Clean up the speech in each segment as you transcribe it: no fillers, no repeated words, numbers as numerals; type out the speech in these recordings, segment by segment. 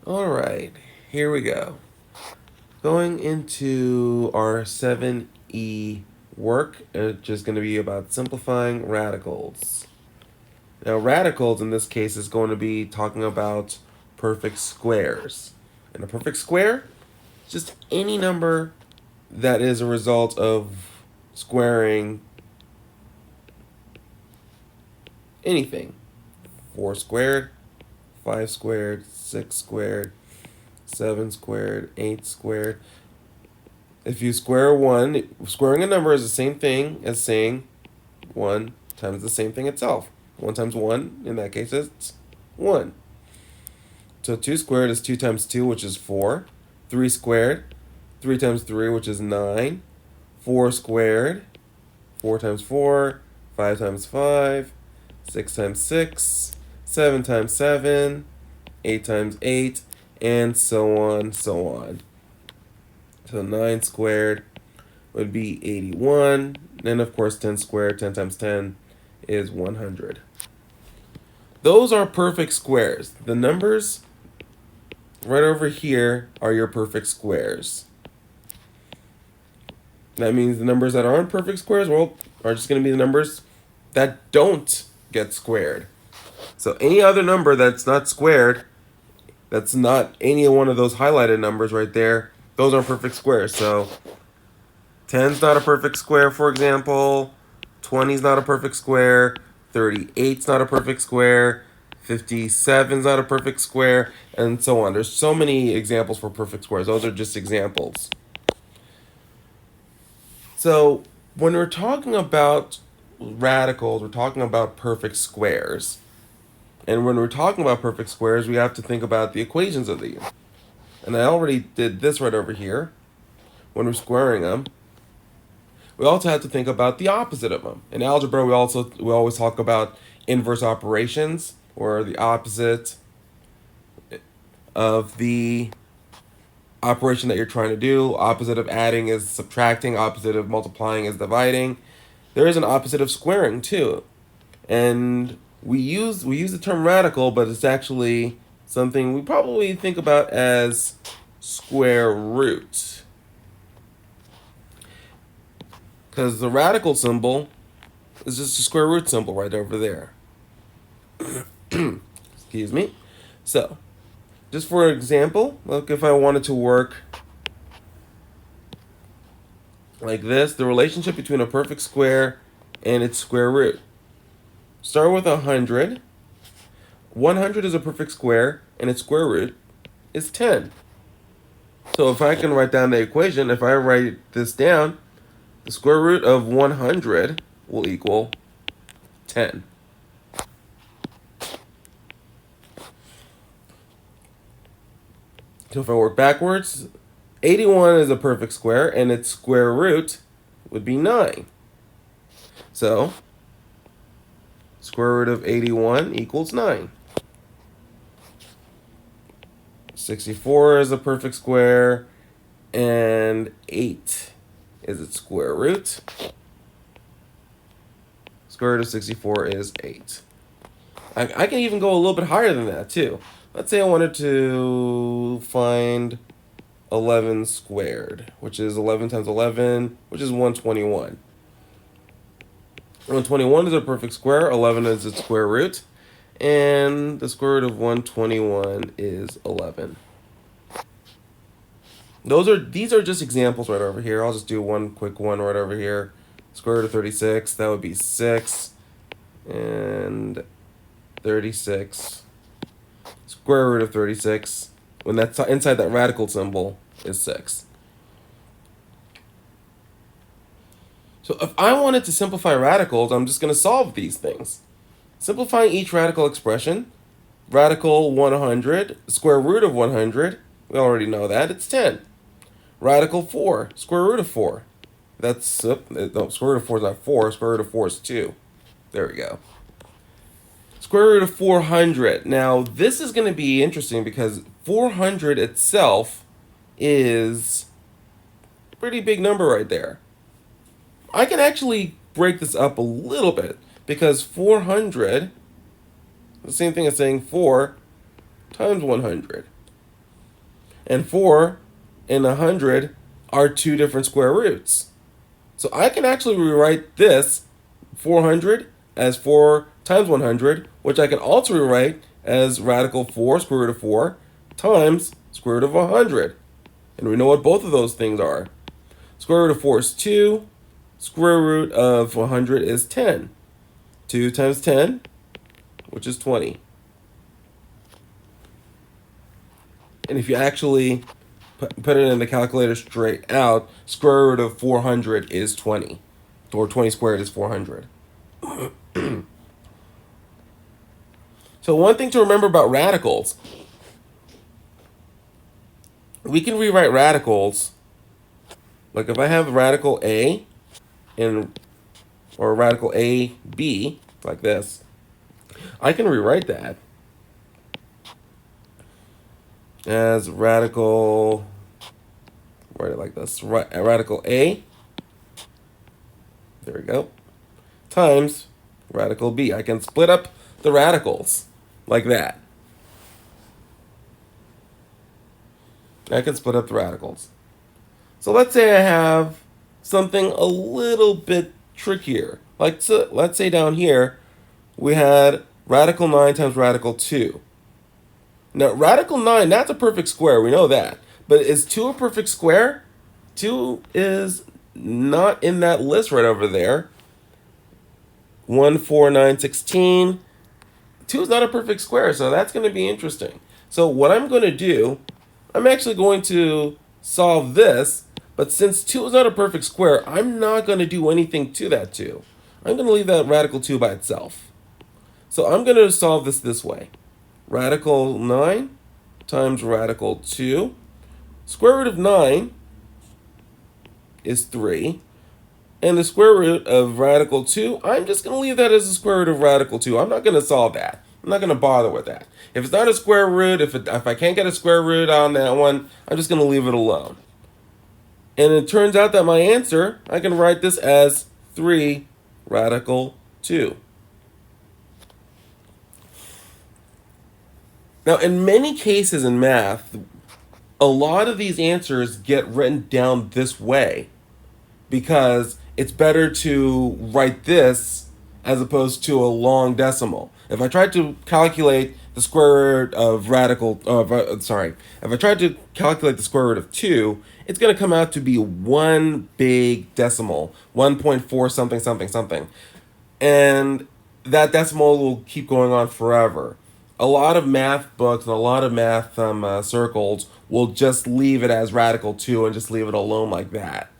All right, here we go. Going into our 7E work, it's just going to be about simplifying radicals. Now, radicals in this case is going to be talking about perfect squares. And a perfect square is just any number that is a result of squaring anything. 4 squared, 5 squared, 6 squared, 7 squared, 8 squared. If you square 1, squaring a number is the same thing as saying 1 times the same thing itself. 1 times 1, in that case, it's 1. So 2 squared is 2 times 2, which is 4. 3 squared, 3 times 3, which is 9. 4 squared, 4 times 4, 5 times 5, 6 times 6, 7 times 7, 8 times 8, and so on, so on. So 9 squared would be 81. And of course 10 squared, 10 times 10 is 100. Those are perfect squares. The numbers right over here are your perfect squares. That means the numbers that aren't perfect squares, well, are just going to be the numbers that don't get squared. So any other number that's not squared, that's not any one of those highlighted numbers right there, those are perfect squares. So 10's not a perfect square, for example. 20's not a perfect square. 38's not a perfect square. 57's not a perfect square, and so on. There's so many examples for perfect squares. Those are just examples. So when we're talking about radicals, we're talking about perfect squares. And when we're talking about perfect squares, we have to think about the equations of these. And I already did this right over here when we're squaring them. We also have to think about the opposite of them. In algebra, we always talk about inverse operations, or the opposite of the operation that you're trying to do. Opposite of adding is subtracting. Opposite of multiplying is dividing. There is an opposite of squaring too, and we use the term radical, but it's actually something we probably think about as square root, because the radical symbol is just a square root symbol right over there. Excuse me. So, just for example, look, if I wanted to work like this, the relationship between a perfect square and its square root. Start with 100. 100 is a perfect square, and its square root is 10. So if I can write down the equation, if I write this down, the square root of 100 will equal 10. So if I work backwards, 81 is a perfect square, and its square root would be 9. So, square root of 81 equals 9. 64 is a perfect square, and 8 is its square root. Square root of 64 is 8. I can even go a little bit higher than that, too. Let's say I wanted to find 11 squared, which is 11 times 11, which is 121. 121 is a perfect square, 11 is its square root, and the square root of 121 is 11. These are just examples right over here. I'll just do one quick one right over here. Square root of 36, that would be 6, and 36. Square root of 36, when that's inside that radical symbol, is 6. So if I wanted to simplify radicals, I'm just going to solve these things. Simplifying each radical expression, radical 100, square root of 100, we already know that, it's 10. Radical 4, square root of 4. That's, no, square root of 4 is not 4, square root of 4 is 2. There we go. Square root of 400. Now, this is going to be interesting because 400 itself is a pretty big number right there. I can actually break this up a little bit because 400, the same thing as saying 4 times 100. and 4 and 100 are two different square roots. So I can actually rewrite this 400 as 4 times 100, which I can also rewrite as radical 4, square root of 4, times square root of 100. And we know what both of those things are. Square root of 4 is 2. Square root of 100 is 10. 2 times 10, which is 20. And if you actually put it in the calculator straight out, square root of 400 is 20. Or 20 squared is 400. So one thing to remember about radicals, we can rewrite radicals, like if I have radical A or radical AB, like this, I can rewrite that as radical, write it like this, radical A, there we go, times radical B. I can split up the radicals like that. I can split up the radicals. So let's say I have something a little bit trickier. Like, so let's say down here, we had radical 9 times radical 2. Now, radical 9, that's a perfect square. We know that. But is 2 a perfect square? 2 is not in that list right over there. 1, 4, 9, 16. 2 is not a perfect square, so that's going to be interesting. So what I'm going to do, I'm actually going to solve this, but since 2 is not a perfect square, I'm not going to do anything to that 2. I'm going to leave that radical 2 by itself. So I'm going to solve this way. Radical 9 times radical 2. Square root of 9 is 3. And the square root of radical 2, I'm just going to leave that as the square root of radical 2. I'm not going to solve that. I'm not going to bother with that. If it's not a square root, if I can't get a square root on that one, I'm just going to leave it alone. And it turns out that my answer, I can write this as 3 radical 2. Now, in many cases in math, a lot of these answers get written down this way because it's better to write this as opposed to a long decimal. If I tried to calculate the square root of if I tried to calculate the square root of 2, it's going to come out to be one big decimal, 1.4 something something something. And that decimal will keep going on forever. A lot of math books and a lot of math circles will just leave it as radical 2 and just leave it alone like that.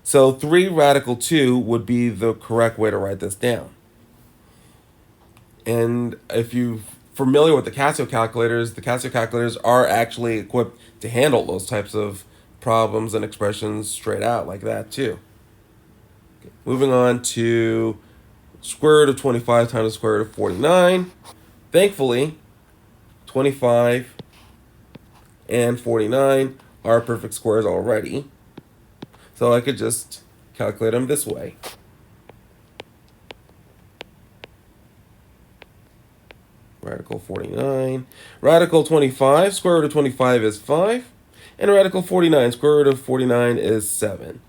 So 3 radical 2 would be the correct way to write this down. And if you're familiar with the Casio calculators are actually equipped to handle those types of problems and expressions straight out like that too. Okay. Moving on to square root of 25 times the square root of 49. Thankfully, 25 and 49 are perfect squares already. So I could just calculate them this way. Radical 49. Radical 25, square root of 25 is 5. And radical 49, square root of 49 is 7.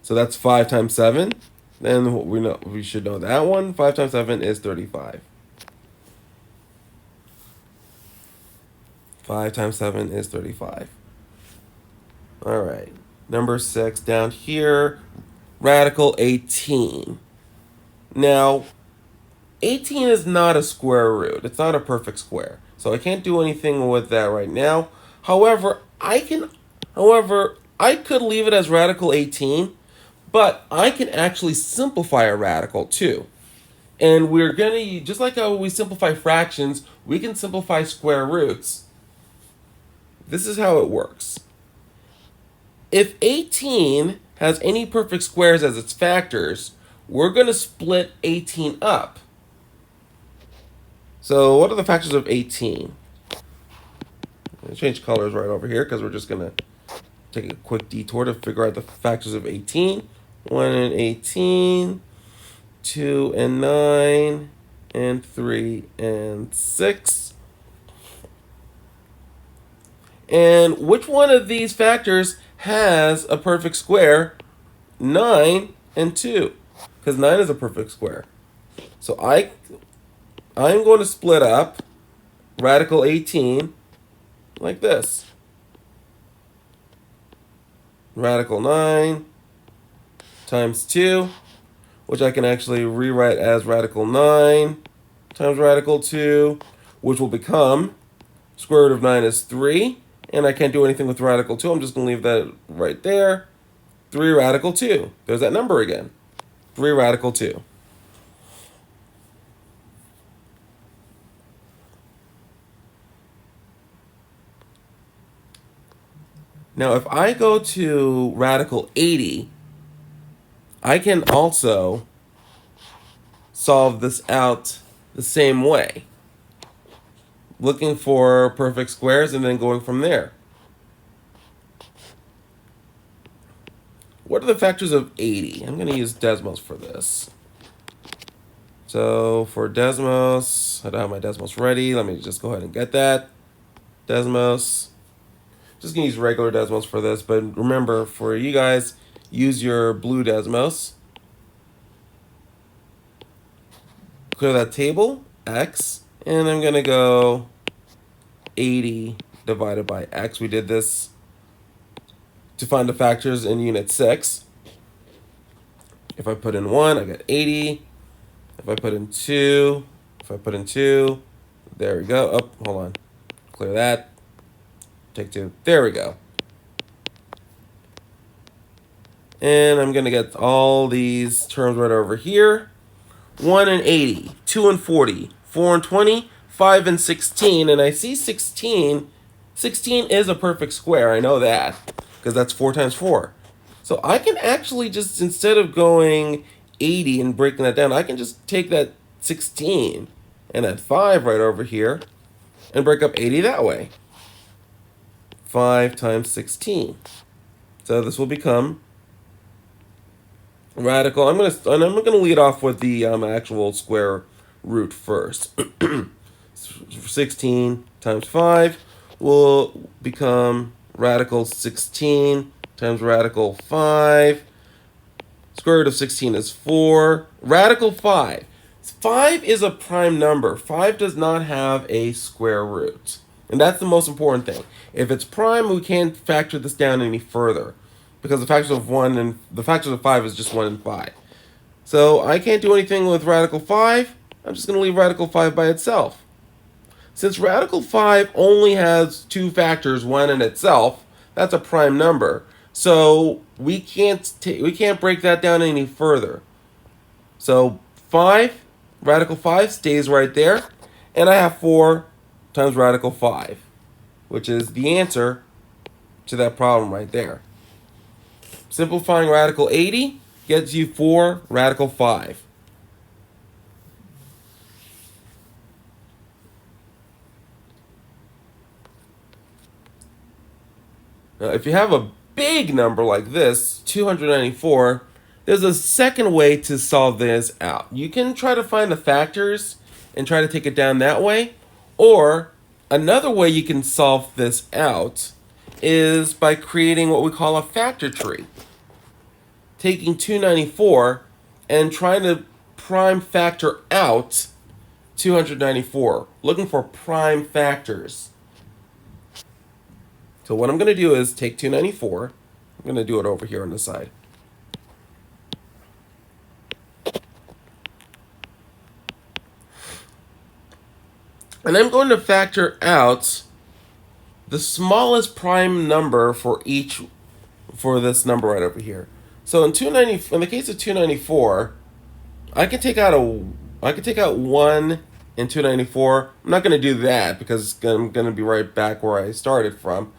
So that's 5 times 7. Then we should know that one. 5 times 7 is 35. 5 times 7 is 35. All right. Number 6 down here, radical 18. Now, 18 is not a square root. It's not a perfect square. So I can't do anything with that right now. However, I could leave it as radical 18, but I can actually simplify a radical too. And we're going to, just like how we simplify fractions, we can simplify square roots. This is how it works. If 18 has any perfect squares as its factors, we're going to split 18 up. So what are the factors of 18? I'm going to change colors right over here because we're just going to take a quick detour to figure out the factors of 18. 1 and 18, 2 and 9, and 3 and 6. And which one of these factors has a perfect square? 9 and 2. Because 9 is a perfect square. So I'm going to split up radical 18 like this. Radical 9 times 2, which I can actually rewrite as radical 9 times radical 2, which will become square root of 9 is 3. And I can't do anything with radical 2. I'm just going to leave that right there. 3 radical 2. There's that number again. 3 radical 2. Now, if I go to radical 80, I can also solve this out the same way. Looking for perfect squares and then going from there. What are the factors of 80? I'm going to use Desmos for this. So for Desmos, I don't have my Desmos ready. Let me just go ahead and get that. Desmos. Just going to use regular Desmos for this. But remember, for you guys, use your blue Desmos. Clear that table, X. And I'm going to go 80 divided by X. We did this to find the factors in unit 6. If I put in 1, I get 80. If I put in 2, there we go. Oh, hold on. Clear that. Take 2. There we go. And I'm going to get all these terms right over here. 1 and 80, 2 and 40, 4 and 20, 5 and 16. And I see 16. 16 is a perfect square. I know that because that's 4 times 4. So I can actually just, instead of going 80 and breaking that down, I can just take that 16 and that 5 right over here and break up 80 that way. 5 times 16. So this will become radical. I'm gonna lead off with the actual square root first. 16 times 5 will become radical 16 times radical 5. Square root of 16 is 4. Radical 5. 5 is a prime number. 5 does not have a square root. And that's the most important thing. If it's prime, we can't factor this down any further. Because the factors of 1 and the factors of 5 is just 1 and 5. So I can't do anything with radical 5. I'm just going to leave radical 5 by itself. Since radical 5 only has 2 factors, 1 and itself, that's a prime number. So we can't break that down any further. So 5, radical 5 stays right there. And I have 4 times radical 5, which is the answer to that problem right there. Simplifying radical 80 gets you 4 radical 5. Now, if you have a big number like this, 294, there's a second way to solve this out. You can try to find the factors and try to take it down that way. Or another way you can solve this out is by creating what we call a factor tree. Taking 294 and trying to prime factor out 294. Looking for prime factors. So what I'm going to do is take 294. I'm going to do it over here on the side. And I'm going to factor out the smallest prime number for this number right over here. So in the case of 294, I can take out 1 in 294. I'm not going to do that because I'm going to be right back where I started from.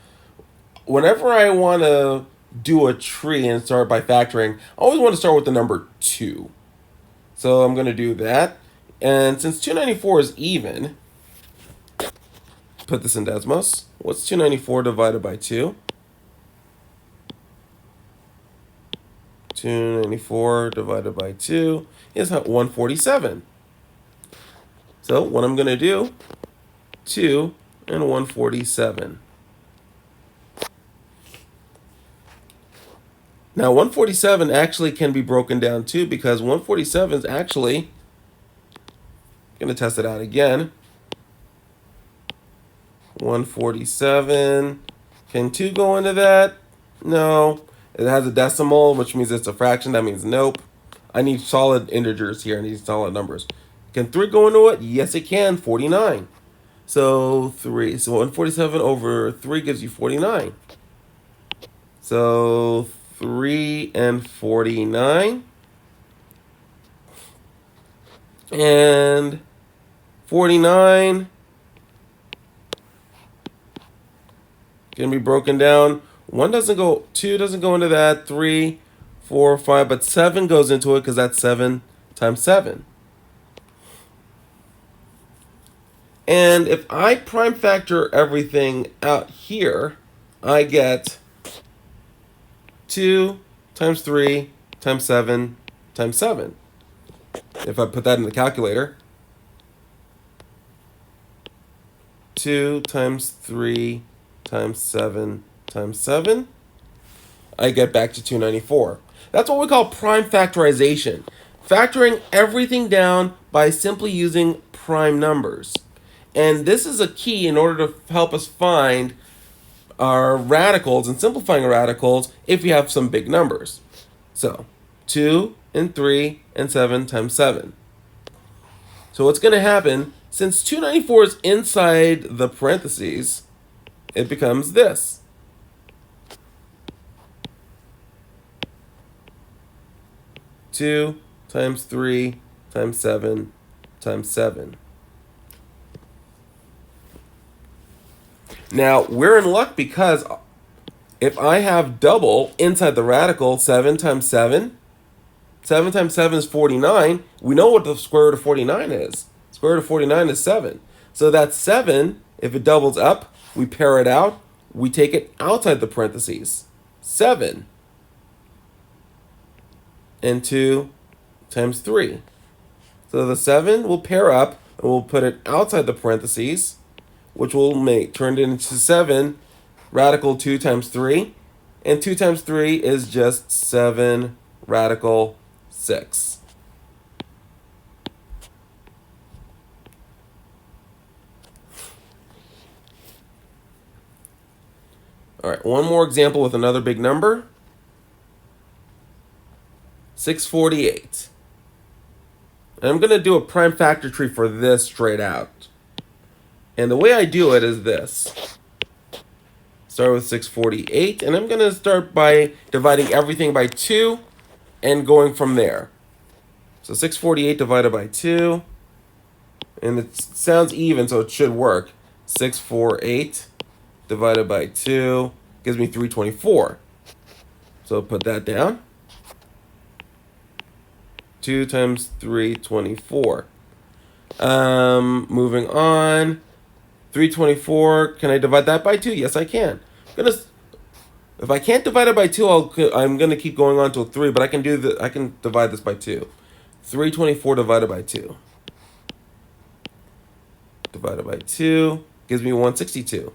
Whenever I want to do a tree and start by factoring, I always want to start with the number 2. So I'm going to do that. And since 294 is even, put this in Desmos. What's 294 divided by 2? 294 divided by 2 is 147. So what I'm going to do, 2 and 147. Now 147 actually can be broken down too, because 147 is actually, going to test it out again. 147. Can 2 go into that? No. It has a decimal, which means it's a fraction. That means nope. I need solid integers here. I need solid numbers. Can 3 go into it? Yes, it can. 49. So 3. So 147 over 3 gives you 49. So 3 and 49. And 49 can be broken down. 1 doesn't go, 2 doesn't go into that, 3, 4, 5, but 7 goes into it because that's 7 times 7. And if I prime factor everything out here, I get 2 times 3 times 7 times 7. If I put that in the calculator, 2 times 3 times 7 times 7, I get back to 294. That's what we call prime factorization. Factoring everything down by simply using prime numbers. And this is a key in order to help us find our radicals and simplifying radicals if we have some big numbers. So 2 and 3 and 7 times 7. So what's going to happen, since 294 is inside the parentheses, it becomes this. Two times 3 times 7 times 7. Now, we're in luck because if I have double inside the radical, 7 times 7, 7 times 7 is 49. We know what the square root of 49 is. Square root of 49 is 7. So that's 7. If it doubles up, we pair it out. We take it outside the parentheses. 7 and 2 times 3. So the 7 will pair up, and we'll put it outside the parentheses, which will turn it into 7 radical 2 times 3. And 2 times 3 is just 7 radical 6. All right, one more example with another big number. 648. And I'm going to do a prime factor tree for this straight out. And the way I do it is this. Start with 648, and I'm going to start by dividing everything by 2 and going from there. So 648 divided by 2, and it sounds even, so it should work. 648 divided by 2 gives me 324. So put that down. 2 times 324. Moving on. 324, can I divide that by 2? Yes, I can. If I can't divide it by 2, I'm going to keep going on till 3, but I can divide this by 2. 324 divided by 2. Divided by 2 gives me 162.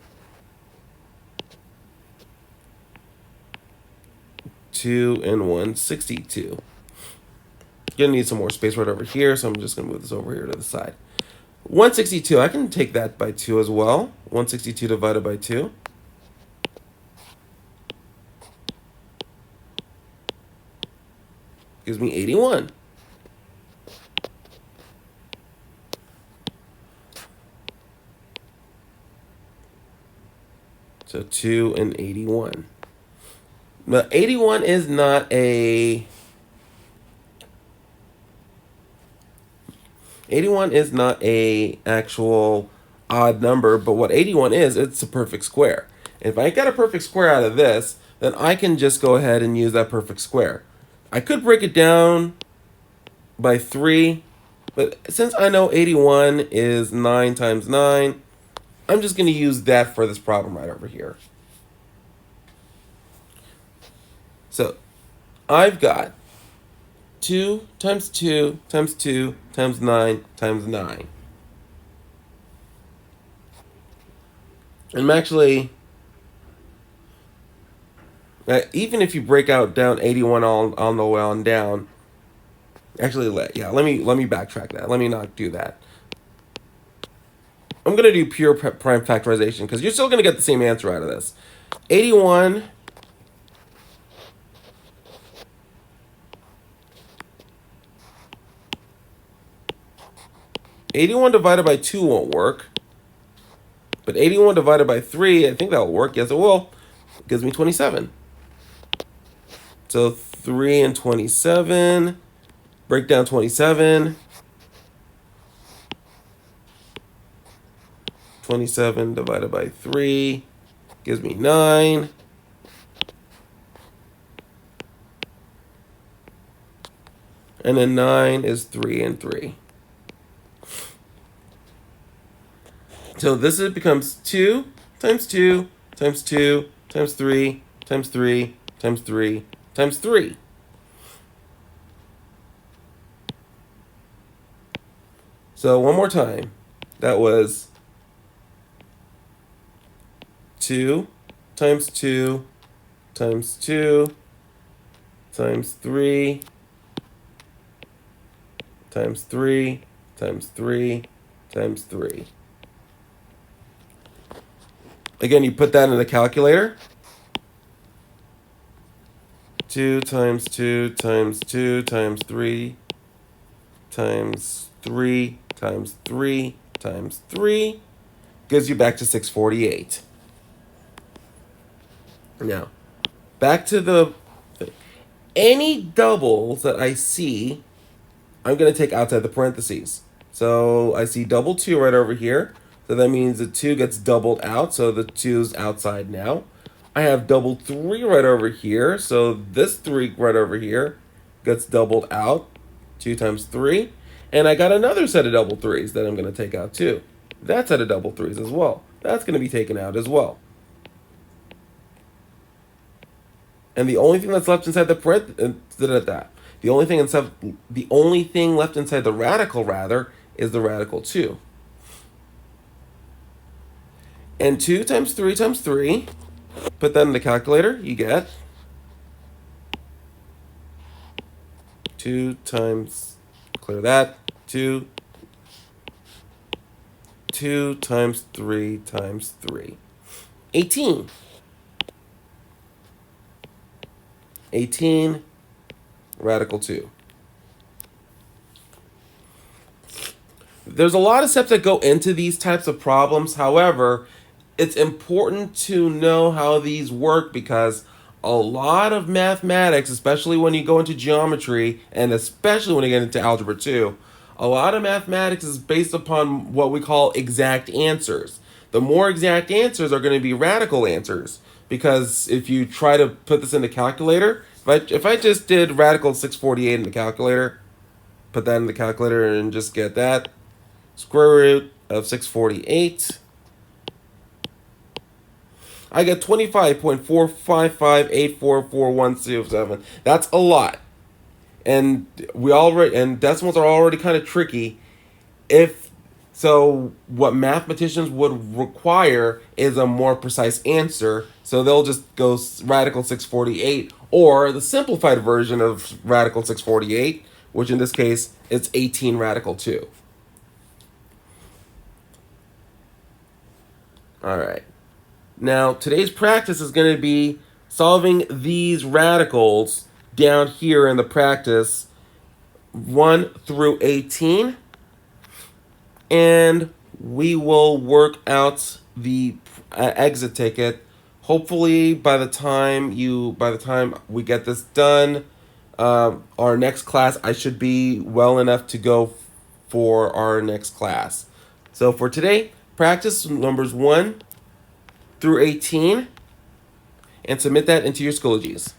2 and 162. Gonna need some more space right over here, so I'm just gonna move this over here to the side. 162, I can take that by 2 as well. 162 divided by 2. Gives me 81. So 2 and 81. Now 81 is not a... 81 is not a actual odd number, but what 81 is, it's a perfect square. If I get a perfect square out of this, then I can just go ahead and use that perfect square. I could break it down by 3, but since I know 81 is 9 times 9, I'm just going to use that for this problem right over here. So I've got 2 times 2 times 2 times 9 times 9. I'm actually... Even if you break out down 81 on the way on down, actually, let me backtrack that. Let me not do that. I'm gonna do pure prime factorization because you're still gonna get the same answer out of this. 81 81 divided by 2 won't work. But 81 divided by 3, I think that will work. Yes, it will. It gives me 27. So 3 and 27. Break down 27. 27 divided by 3 gives me 9. And then 9 is 3 and 3. So this becomes 2 times 2 times 2 times 3 times 3 times 3 times 3. So one more time. That was 2 times 2 times 2 times 3 times 3 times 3 times 3. Again, you put that in the calculator. 2 times 2 times 2 times 3 times 3 times 3 times 3 gives you back to 648. Now, back to the any doubles that I see, I'm going to take outside the parentheses. So I see double 2 right over here. So that means the 2 gets doubled out. So the 2's outside now. I have double 3 right over here. So this 3 right over here gets doubled out. 2 times 3. And I got another set of double 3's that I'm going to take out too. That set of double 3's as well. That's going to be taken out as well. And the only thing that's left inside the the only thing left inside the radical rather is the radical 2. And 2 times 3 times 3, put that in the calculator, you get 2 times, clear that, 2 times 3 times 3. 18. 18, radical 2. There's a lot of steps that go into these types of problems. However, it's important to know how these work because a lot of mathematics, especially when you go into geometry and especially when you get into algebra 2, a lot of mathematics is based upon what we call exact answers. The more exact answers are going to be radical answers because if you try to put this in the calculator, if I just did radical 648 in the calculator, put that in the calculator and just get that, square root of 648, I get 25.455844107. That's a lot. And decimals are already kind of tricky. So what mathematicians would require is a more precise answer. So they'll just go radical 648 or the simplified version of radical 648, which in this case is 18 radical 2. All right. Now, today's practice is going to be solving these radicals down here in the practice 1 through 18. And we will work out the exit ticket. Hopefully, by the time we get this done, our next class, I should be well enough to go for our next class. So for today, practice numbers 1 through 18 and submit that into your Schoologies.